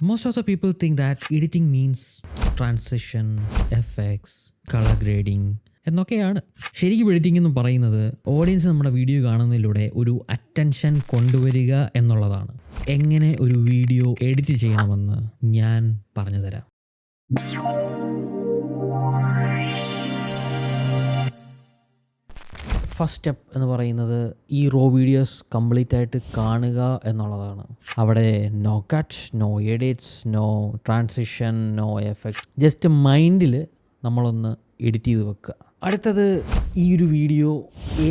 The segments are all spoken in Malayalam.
Most of the people think that editing means transition, effects, color grading എന്നൊക്കെയാണ്. ശരിക്കും എഡിറ്റിംഗ് എന്ന് പറയുന്നത് ഓഡിയൻസ് നമ്മുടെ വീഡിയോ കാണുന്നതിലൂടെ ഒരു അറ്റൻഷൻ കൊണ്ടുവരിക എന്നുള്ളതാണ്. എങ്ങനെ ഒരു വീഡിയോ എഡിറ്റ് ചെയ്യണമെന്ന് ഞാൻ പറഞ്ഞു തരാം. ഫസ്റ്റ് സ്റ്റെപ്പ് എന്ന് പറയുന്നത് ഈ റോ വീഡിയോസ് കംപ്ലീറ്റ് ആയിട്ട് കാണുക എന്നുള്ളതാണ്. അവിടെ no cuts, no edits, no transition, no effect. Just മൈൻഡിൽ നമ്മളൊന്ന് എഡിറ്റ് ചെയ്ത് വെക്കുക. അടുത്തത് ഈ ഒരു വീഡിയോ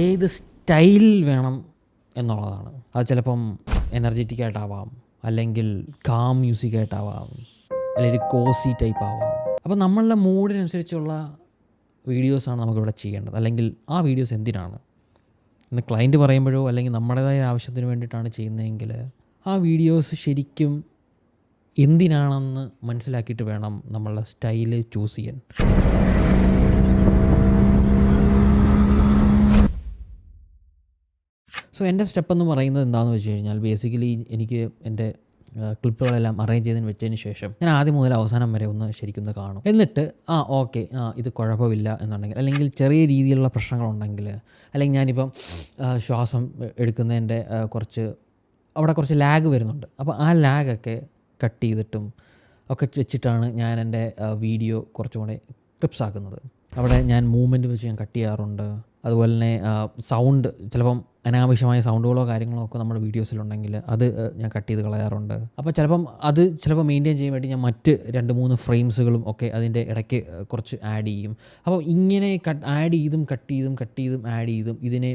ഏത് സ്റ്റൈലിൽ വേണം എന്നുള്ളതാണ്. അത് ചിലപ്പം എനർജറ്റിക് ആയിട്ടാവാം, അല്ലെങ്കിൽ കാം മ്യൂസിക് ആയിട്ടാവാം, അല്ലെങ്കിൽ കോസി ടൈപ്പ് ആവാം. അപ്പോൾ നമ്മളുടെ മൂഡിനനുസരിച്ചുള്ള വീഡിയോസാണ് നമുക്കിവിടെ ചെയ്യേണ്ടത്. അല്ലെങ്കിൽ ആ വീഡിയോസ് എന്തിനാണ് ഇന്ന് ക്ലയൻറ്റ് പറയുമ്പോഴോ അല്ലെങ്കിൽ നമ്മുടേതായ ആവശ്യത്തിന് വേണ്ടിയിട്ടാണ് ചെയ്യുന്നതെങ്കിൽ ആ വീഡിയോസ് ശരിക്കും എന്തിനാണെന്ന് മനസ്സിലാക്കിയിട്ട് വേണം നമ്മളുടെ സ്റ്റൈല് ചൂസ് ചെയ്യാൻ. സോ എൻ്റെ സ്റ്റെപ്പ് എന്ന് പറയുന്നത് എന്താണെന്ന് വെച്ച് കഴിഞ്ഞാൽ, ബേസിക്കലി എനിക്ക് എൻ്റെ ക്ലിപ്പുകളെല്ലാം അറേഞ്ച് ചെയ്തതിന് വെച്ചതിന് ശേഷം ഞാൻ ആദ്യം മുതൽ അവസാനം വരെ ഒന്ന് ശരിക്കും കാണും. എന്നിട്ട് ഓക്കെ ഇത് കുഴപ്പമില്ല എന്നുണ്ടെങ്കിൽ, അല്ലെങ്കിൽ ചെറിയ രീതിയിലുള്ള പ്രശ്നങ്ങളുണ്ടെങ്കിൽ, അല്ലെങ്കിൽ ഞാനിപ്പം ശ്വാസം എടുക്കുന്നതിൻ്റെ അവിടെ കുറച്ച് ലാഗ് വരുന്നുണ്ട്. അപ്പോൾ ആ ലാഗൊക്കെ കട്ട് ചെയ്തിട്ടും ഒക്കെ വെച്ചിട്ടാണ് ഞാൻ എൻ്റെ വീഡിയോ കുറച്ചും കൂടെ ക്ലിപ്സ് ആക്കുന്നത്. അവിടെ ഞാൻ മൂവ്മെൻറ്റ് വെച്ച് ഞാൻ കട്ട് ചെയ്യാറുണ്ട്. അതുപോലെ തന്നെ സൗണ്ട്, ചിലപ്പം അനാവശ്യമായ സൗണ്ടുകളോ കാര്യങ്ങളോ ഒക്കെ നമ്മുടെ വീഡിയോസിലുണ്ടെങ്കിൽ അത് ഞാൻ കട്ട് ചെയ്ത് കളയാറുണ്ട്. അപ്പോൾ ചിലപ്പോൾ മെയിൻറ്റെയിൻ ചെയ്യാൻ വേണ്ടി ഞാൻ മറ്റ് 2-3 ഫ്രെയിംസുകളും ഒക്കെ അതിൻ്റെ ഇടയ്ക്ക് കുറച്ച് ആഡ് ചെയ്യും. അപ്പോൾ ഇങ്ങനെ ആഡ് ചെയ്തും കട്ട് ചെയ്തും ആഡ് ചെയ്തും ഇതിനെ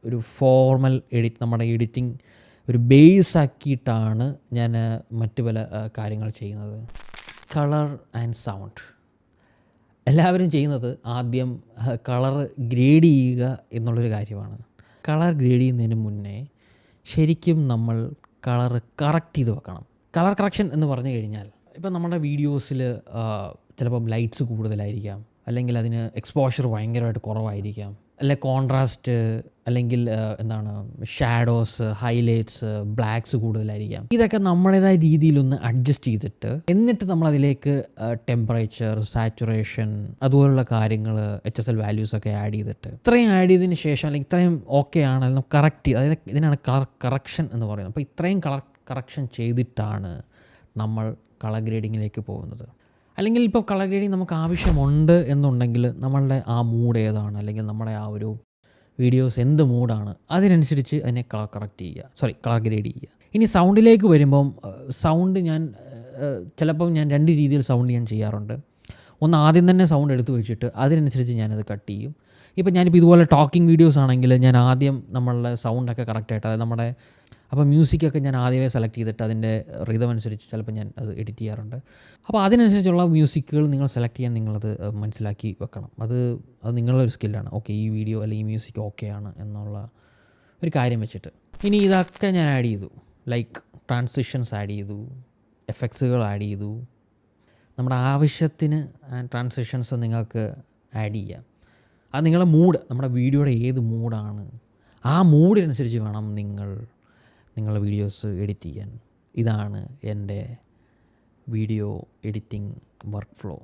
ഒരു ഫോർമൽ നമ്മുടെ എഡിറ്റിംഗ് ഒരു ബേസ് ആക്കിയിട്ടാണ് ഞാൻ മറ്റ് പല കാര്യങ്ങൾ ചെയ്യുന്നത്. Colour and sound. എല്ലാവരും ചെയ്യുന്നത് ആദ്യം കളർ ഗ്രേഡ് ചെയ്യുക എന്നുള്ളൊരു കാര്യമാണ്. കളർ ഗ്രേഡ് ചെയ്യുന്നതിന് മുന്നേ ശരിക്കും നമ്മൾ കളർ കറക്റ്റ് ചെയ്ത് വെക്കണം. കളർ കറക്ഷൻ എന്ന് പറഞ്ഞു കഴിഞ്ഞാൽ, ഇപ്പം നമ്മുടെ വീഡിയോസിൽ ചിലപ്പം ലൈറ്റ്സ് കൂടുതലായിരിക്കാം, അല്ലെങ്കിൽ അതിന് എക്സ്പോഷർ ഭയങ്കരമായിട്ട് കുറവായിരിക്കാം, അല്ലെ കോൺട്രാസ്റ്റ്, അല്ലെങ്കിൽ ഷാഡോസ്, ഹൈലൈറ്റ്സ്, ബ്ലാക്ക്സ് കൂടുതലായിരിക്കാം. ഇതൊക്കെ നമ്മുടേതായ രീതിയിലൊന്ന് അഡ്ജസ്റ്റ് ചെയ്തിട്ട്, എന്നിട്ട് നമ്മളതിലേക്ക് ടെമ്പറേച്ചർ, സാച്ചുറേഷൻ, അതുപോലുള്ള കാര്യങ്ങൾ, HSL വാല്യൂസൊക്കെ ആഡ് ചെയ്തിട്ട്, ഇത്രയും ആഡ് ചെയ്തതിന് ശേഷം, അല്ലെങ്കിൽ ഇത്രയും ഓക്കെ ആണ് കറക്റ്റ് ചെയ്ത്, അതായത് ഇതിനാണ് കളർ കറക്ഷൻ എന്ന് പറയുന്നത്. അപ്പോൾ ഇത്രയും കളർ കറക്ഷൻ ചെയ്തിട്ടാണ് നമ്മൾ കളർ ഗ്രേഡിങ്ങിലേക്ക് പോകുന്നത്. അല്ലെങ്കിൽ ഇപ്പോൾ കളർ ഗ്രേഡിങ് നമുക്ക് ആവശ്യമുണ്ട് എന്നുണ്ടെങ്കിൽ നമ്മളുടെ ആ മൂഡ് ഏതാണ്, അല്ലെങ്കിൽ നമ്മുടെ ആ ഒരു വീഡിയോസ് എന്ത് മൂഡാണ്, അതിനനുസരിച്ച് അതിനെ കളർ ഗ്രേഡ് ചെയ്യുക. ഇനി സൗണ്ടിലേക്ക് വരുമ്പം, സൗണ്ട് ചിലപ്പം ഞാൻ 2 രീതിയിൽ സൗണ്ട് ഞാൻ ചെയ്യാറുണ്ട്. ഒന്ന്, ആദ്യം തന്നെ സൗണ്ട് എടുത്ത് വെച്ചിട്ട് അതിനനുസരിച്ച് ഞാനത് കട്ട് ചെയ്യും. ഇപ്പം ഞാനിപ്പോൾ ഇതുപോലെ ടോക്കിംഗ് വീഡിയോസ് ആണെങ്കിൽ ഞാൻ ആദ്യം നമ്മളുടെ സൗണ്ടൊക്കെ കറക്റ്റായിട്ട്, അതായത് അപ്പോൾ മ്യൂസിക്കൊക്കെ ഞാൻ ആദ്യമേ സെലക്ട് ചെയ്തിട്ട് അതിൻ്റെ റിതം അനുസരിച്ച് ചിലപ്പോൾ ഞാൻ അത് എഡിറ്റ് ചെയ്യാറുണ്ട്. അപ്പോൾ അതിനനുസരിച്ചുള്ള മ്യൂസിക്കുകൾ നിങ്ങൾ സെലക്ട് ചെയ്യാൻ നിങ്ങളത് മനസ്സിലാക്കി വെക്കണം. അത് നിങ്ങളുടെ ഒരു സ്കില്ലാണ്. ഓക്കെ, ഈ വീഡിയോ അല്ലെങ്കിൽ ഈ മ്യൂസിക് ഓക്കെയാണ് എന്നുള്ള ഒരു കാര്യം വെച്ചിട്ട്. ഇനി ഇതൊക്കെ ഞാൻ ആഡ് ചെയ്തു, ലൈക്ക് ട്രാൻസിഷൻസ് ആഡ് ചെയ്തു, എഫക്ട്സുകൾ ആഡ് ചെയ്തു. നമ്മുടെ ആവശ്യത്തിന് ട്രാൻസിഷൻസ് നിങ്ങൾക്ക് ആഡ് ചെയ്യാം. അത് നിങ്ങളുടെ മൂഡ്, നമ്മുടെ വീഡിയോയുടെ ഏത് മൂഡാണ്, ആ മൂഡിനനുസരിച്ച് വേണം നിങ്ങളുടെ വീഡിയോസ് എഡിറ്റ് ചെയ്യാൻ. ഇതാണ് എൻ്റെ വീഡിയോ എഡിറ്റിംഗ് വർക്ക് ഫ്ലോ.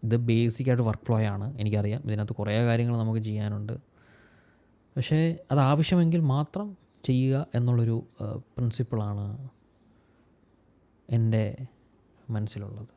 ഇത് ബേസിക്കായിട്ട് വർക്ക് ഫ്ലോയാണ്, എനിക്കറിയാം. ഇതിനകത്ത് കുറേ കാര്യങ്ങൾ നമുക്ക് ചെയ്യാനുണ്ട്. പക്ഷേ അത് ആവശ്യമെങ്കിൽ മാത്രം ചെയ്യുക എന്നുള്ളൊരു പ്രിൻസിപ്പിളാണ് എൻ്റെ മനസ്സിലുള്ളത്.